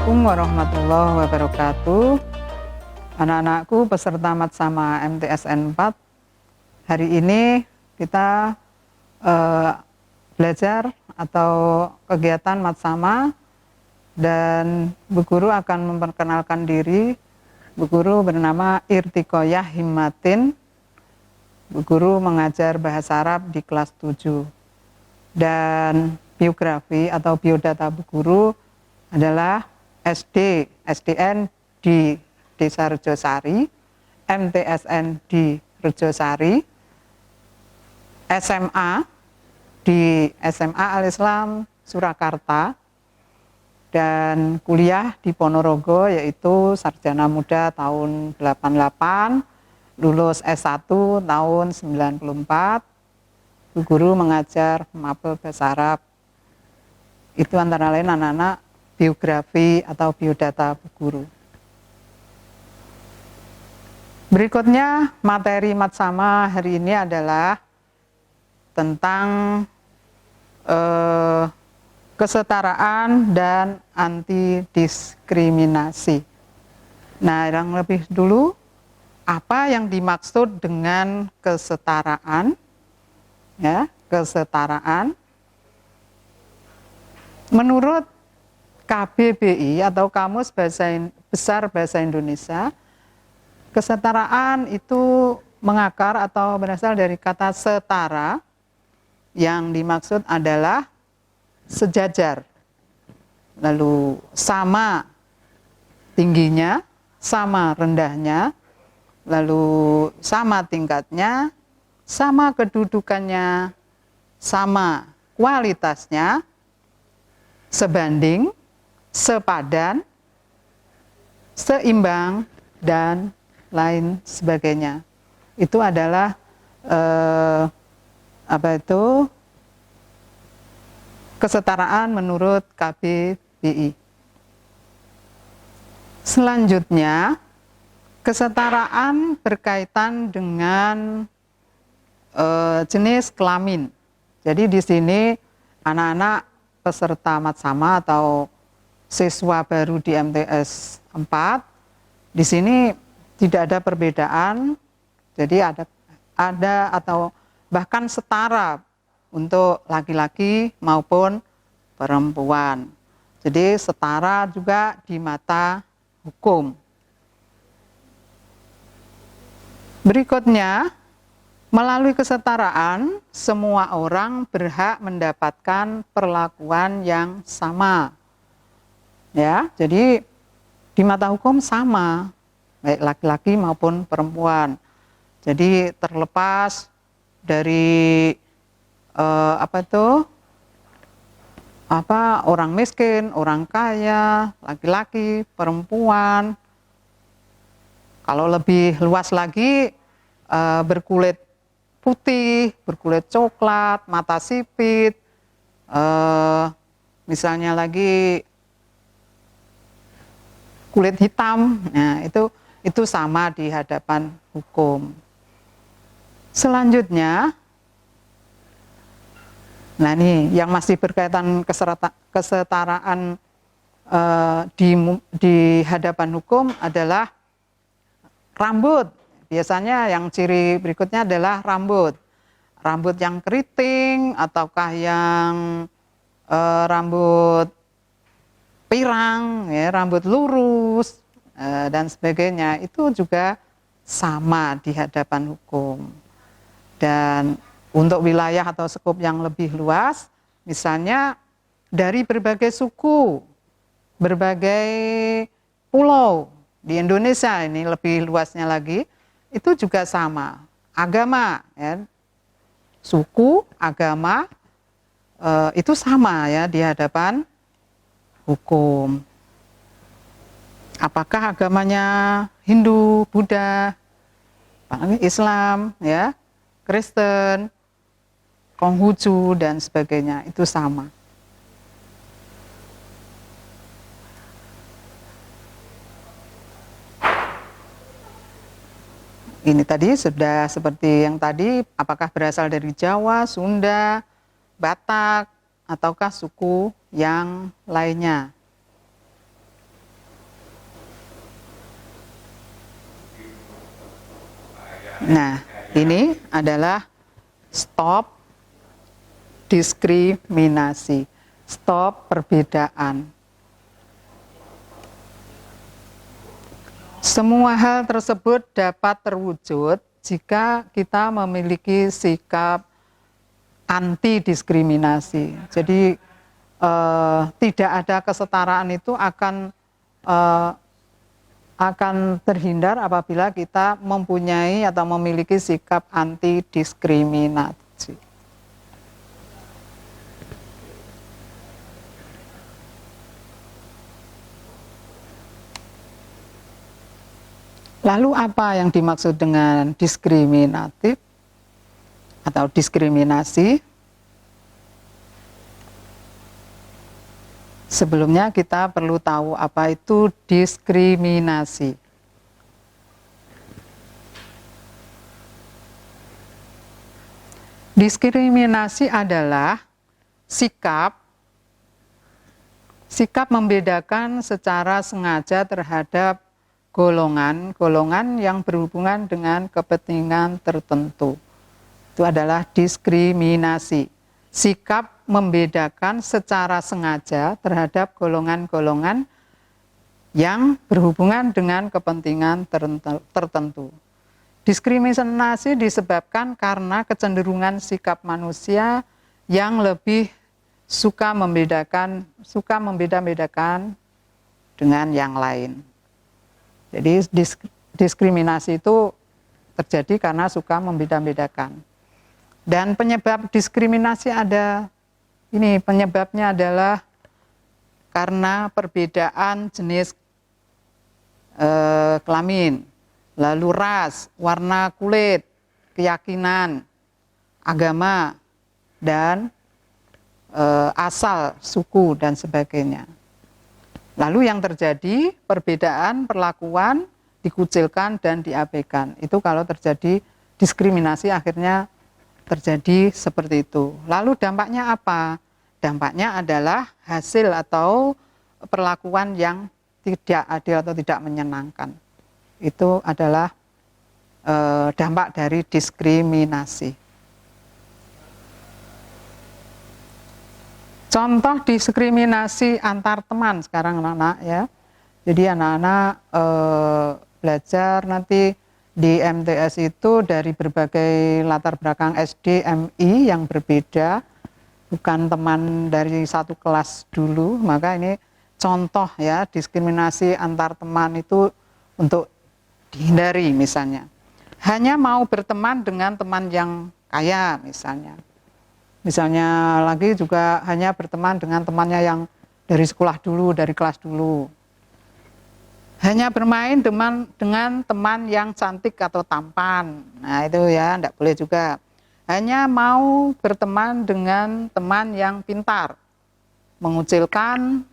Assalamualaikum warahmatullahi wabarakatuh. Anak-anakku peserta Matsama MTSN 4. Hari ini kita belajar atau kegiatan Matsama, dan Bu Guru akan memperkenalkan diri. Bu Guru bernama Irtiqoyah Himmatin. Bu Guru mengajar bahasa Arab di kelas 7. Dan biografi atau biodata Bu Guru adalah SDN di Desa Rejosari, MTSN di Rejosari, SMA di SMA Al-Islam Surakarta, dan kuliah di Ponorogo yaitu Sarjana Muda tahun 88, lulus S1 tahun 94. Bu Guru mengajar mapel bahasa Arab. Itu antara lain anak-anak biografi atau biodata Bu Guru. Berikutnya materi Matsama hari ini adalah tentang kesetaraan dan anti diskriminasi. Nah, yang lebih dulu, apa yang dimaksud dengan kesetaraan? Ya, kesetaraan. Menurut KBBI atau Kamus Besar Bahasa Indonesia, kesetaraan itu mengakar atau berasal dari kata setara, yang dimaksud adalah sejajar, lalu sama tingginya, sama rendahnya, lalu sama tingkatnya, sama kedudukannya, sama kualitasnya, sebanding, sepadan, seimbang, dan lain sebagainya. Itu adalah kesetaraan menurut KBBI. Selanjutnya, kesetaraan berkaitan dengan jenis kelamin. Jadi di sini anak-anak peserta Matsama atau siswa baru di MTS 4, di sini tidak ada perbedaan, jadi ada atau bahkan setara untuk laki-laki maupun perempuan. Jadi setara juga di mata hukum. Berikutnya, melalui kesetaraan, semua orang berhak mendapatkan perlakuan yang sama. Ya, jadi di mata hukum sama, baik laki-laki maupun perempuan. Jadi terlepas dari orang miskin, orang kaya, laki-laki, perempuan. Kalau lebih luas lagi, berkulit putih, berkulit coklat, mata sipit, misalnya lagi kulit hitam, nah itu sama di hadapan hukum. Selanjutnya, nah ini yang masih berkaitan kesetaraan di hadapan hukum adalah rambut. Biasanya yang ciri berikutnya adalah rambut. Rambut yang keriting ataukah yang rambut pirang, ya, rambut lurus, dan sebagainya, itu juga sama di hadapan hukum. Dan untuk wilayah atau skup yang lebih luas, misalnya dari berbagai suku, berbagai pulau di Indonesia, ini lebih luasnya lagi, itu juga sama. Agama, ya, suku, agama, itu sama ya di hadapan hukum. Apakah agamanya Hindu, Buddha, Islam, ya, Kristen, Konghucu, dan sebagainya, itu sama. Ini tadi sudah seperti yang tadi, apakah berasal dari Jawa, Sunda, Batak, ataukah suku yang lainnya. Nah, ini adalah stop diskriminasi, stop perbedaan. Semua hal tersebut dapat terwujud jika kita memiliki sikap anti diskriminasi. Jadi tidak ada kesetaraan itu akan terhindar apabila kita mempunyai atau memiliki sikap anti diskriminasi. Lalu apa yang dimaksud dengan diskriminatif atau diskriminasi? Sebelumnya kita perlu tahu apa itu diskriminasi. Diskriminasi adalah sikap membedakan secara sengaja terhadap golongan yang berhubungan dengan kepentingan tertentu. Itu adalah diskriminasi. Sikap membedakan secara sengaja terhadap golongan-golongan yang berhubungan dengan kepentingan tertentu. Diskriminasi disebabkan karena kecenderungan sikap manusia yang lebih suka membeda-bedakan dengan yang lain. Jadi diskriminasi itu terjadi karena suka membeda-bedakan. Dan penyebab diskriminasi penyebabnya adalah karena perbedaan jenis kelamin, lalu ras, warna kulit, keyakinan, agama, dan asal, suku, dan sebagainya. Lalu yang terjadi perbedaan perlakuan dikucilkan dan diabaikan. Itu kalau terjadi diskriminasi akhirnya terjadi seperti itu. Lalu dampaknya apa? Dampaknya adalah hasil atau perlakuan yang tidak adil atau tidak menyenangkan. Itu adalah dampak dari diskriminasi. Contoh diskriminasi antar teman sekarang anak-anak ya. Jadi anak-anak belajar nanti di MTS itu dari berbagai latar belakang SD, MI yang berbeda, bukan teman dari satu kelas dulu. Maka ini contoh ya diskriminasi antar teman itu untuk dihindari misalnya. Hanya mau berteman dengan teman yang kaya misalnya. Misalnya lagi juga hanya berteman dengan temannya yang dari sekolah dulu, dari kelas dulu. Hanya bermain dengan teman yang cantik atau tampan. Nah itu ya, tidak boleh juga. Hanya mau berteman dengan teman yang pintar. Mengucilkan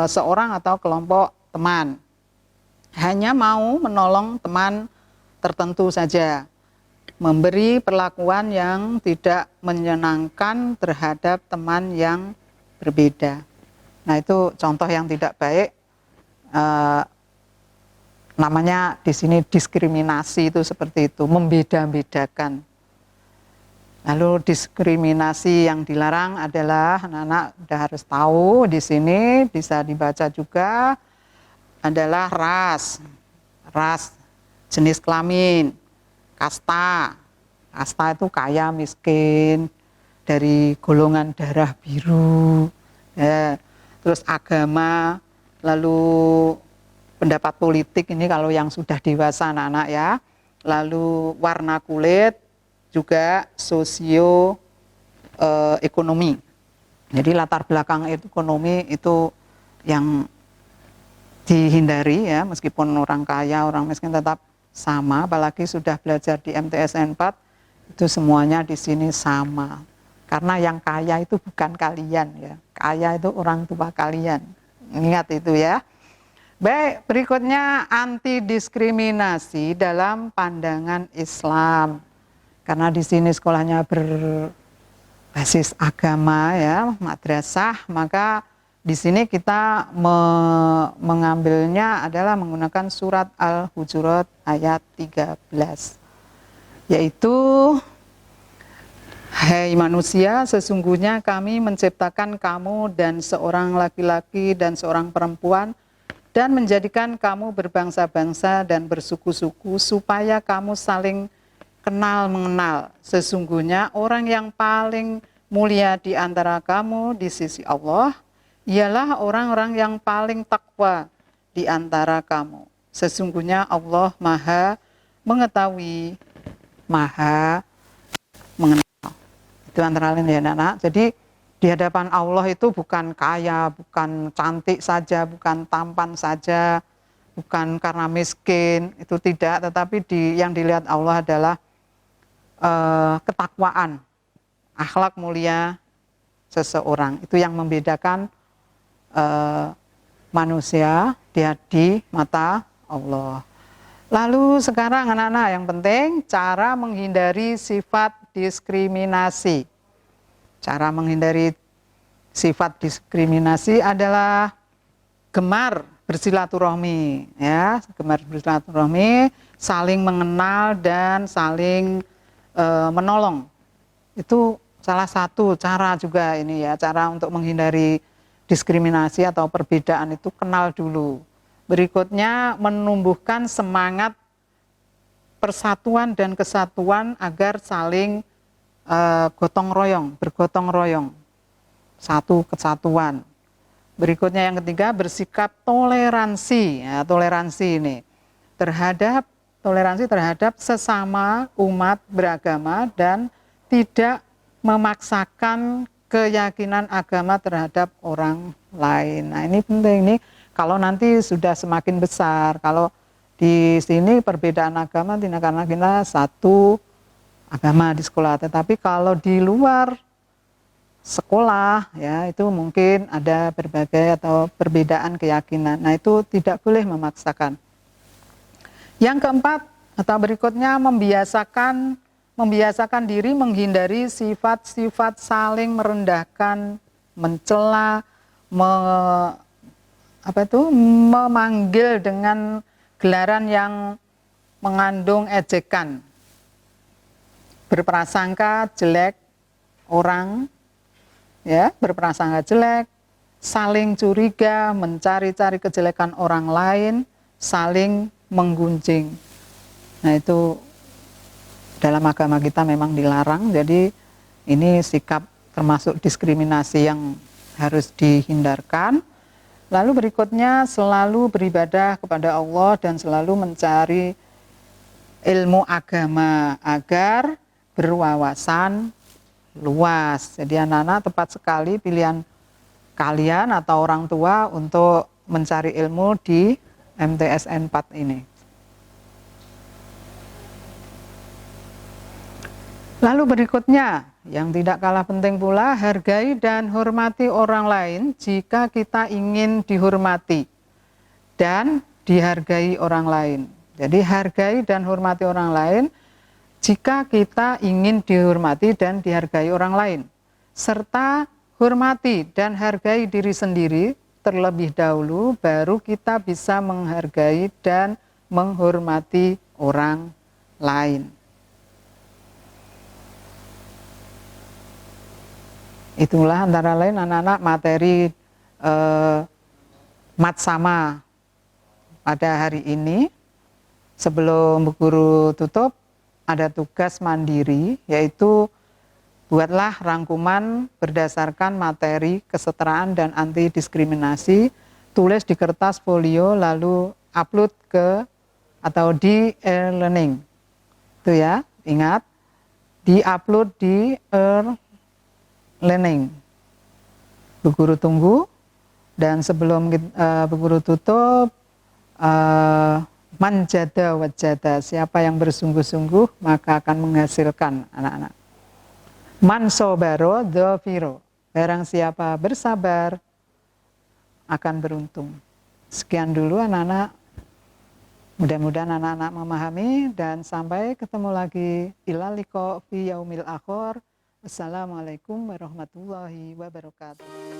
seorang atau kelompok teman. Hanya mau menolong teman tertentu saja. Memberi perlakuan yang tidak menyenangkan terhadap teman yang berbeda. Nah itu contoh yang tidak baik, namanya di sini diskriminasi itu seperti itu, membeda-bedakan. Lalu diskriminasi yang dilarang adalah anak-anak sudah harus tahu di sini bisa dibaca juga adalah ras, jenis kelamin. Kasta itu kaya miskin, dari golongan darah biru, ya. Terus agama, lalu pendapat politik ini kalau yang sudah dewasa anak-anak ya, lalu warna kulit, juga sosio ekonomi. Jadi latar belakang ekonomi itu yang dihindari ya, meskipun orang kaya, orang miskin tetap sama, apalagi sudah belajar di MTS 4 itu semuanya di sini sama. Karena yang kaya itu bukan kalian ya. Kaya itu orang tua kalian. Ingat itu ya. Baik, berikutnya anti diskriminasi dalam pandangan Islam. Karena di sini sekolahnya berbasis agama ya, madrasah, maka di sini kita mengambilnya adalah menggunakan surat Al-Hujurat ayat 13. yaitu, hai manusia, sesungguhnya kami menciptakan kamu dan seorang laki-laki dan seorang perempuan dan menjadikan kamu berbangsa-bangsa dan bersuku-suku supaya kamu saling kenal mengenal. Sesungguhnya orang yang paling mulia di antara kamu di sisi Allah ialah orang-orang yang paling takwa di antara kamu. Sesungguhnya Allah Maha mengetahui, Maha mengenal. Itu antara lain ya anak-anak. Jadi di hadapan Allah itu bukan kaya, bukan cantik saja, bukan tampan saja, bukan karena miskin, itu tidak. Tetapi yang dilihat Allah adalah ketakwaan, akhlak mulia seseorang. Itu yang membedakan manusia di mata Allah. Lalu sekarang anak-anak, yang penting cara menghindari sifat diskriminasi. Cara menghindari sifat diskriminasi adalah gemar bersilaturahmi, ya, gemar bersilaturahmi, saling mengenal dan saling menolong. Itu salah satu cara juga ini ya, cara untuk menghindari diskriminasi atau perbedaan itu kenal dulu. Berikutnya menumbuhkan semangat persatuan dan kesatuan agar saling gotong royong, bergotong royong, satu kesatuan. Berikutnya yang ketiga bersikap toleransi, ya, toleransi terhadap sesama umat beragama dan tidak memaksakan keyakinan agama terhadap orang lain. Nah ini penting nih. Kalau nanti sudah semakin besar, kalau di sini perbedaan agama tidak karena kita satu agama di sekolah, tetapi kalau di luar sekolah ya itu mungkin ada berbagai atau perbedaan keyakinan. Nah itu tidak boleh memaksakan. Yang keempat atau berikutnya membiasakan diri menghindari sifat-sifat saling merendahkan, mencela, memanggil dengan gelaran yang mengandung ejekan, berprasangka jelek orang, ya, berprasangka jelek, saling curiga, mencari-cari kejelekan orang lain, saling menggunjing. Nah itu dalam agama kita memang dilarang, jadi ini sikap termasuk diskriminasi yang harus dihindarkan. Lalu berikutnya selalu beribadah kepada Allah dan selalu mencari ilmu agama agar berwawasan luas. Jadi anak-anak tepat sekali pilihan kalian atau orang tua untuk mencari ilmu di MTSN 4 ini. Lalu berikutnya, yang tidak kalah penting pula, hargai dan hormati orang lain jika kita ingin dihormati dan dihargai orang lain. Jadi hargai dan hormati orang lain jika kita ingin dihormati dan dihargai orang lain. Serta hormati dan hargai diri sendiri terlebih dahulu, baru kita bisa menghargai dan menghormati orang lain. Itulah antara lain anak-anak materi Matsama pada hari ini. Sebelum Bu Guru tutup, ada tugas mandiri, yaitu buatlah rangkuman berdasarkan materi kesetaraan dan anti diskriminasi, tulis di kertas folio, lalu upload ke atau di e-learning. Itu ya, ingat, di-upload di e-learning. Bu Guru tunggu, dan sebelum Bu Guru tutup, manjada wajada, siapa yang bersungguh-sungguh maka akan menghasilkan anak-anak. Man sobaro dhafiro, barang siapa bersabar akan beruntung. Sekian dulu anak-anak, mudah-mudahan anak-anak memahami, dan sampai ketemu lagi. Ilal liqa fi yaumil akhir. Wassalamualaikum warahmatullahi wabarakatuh.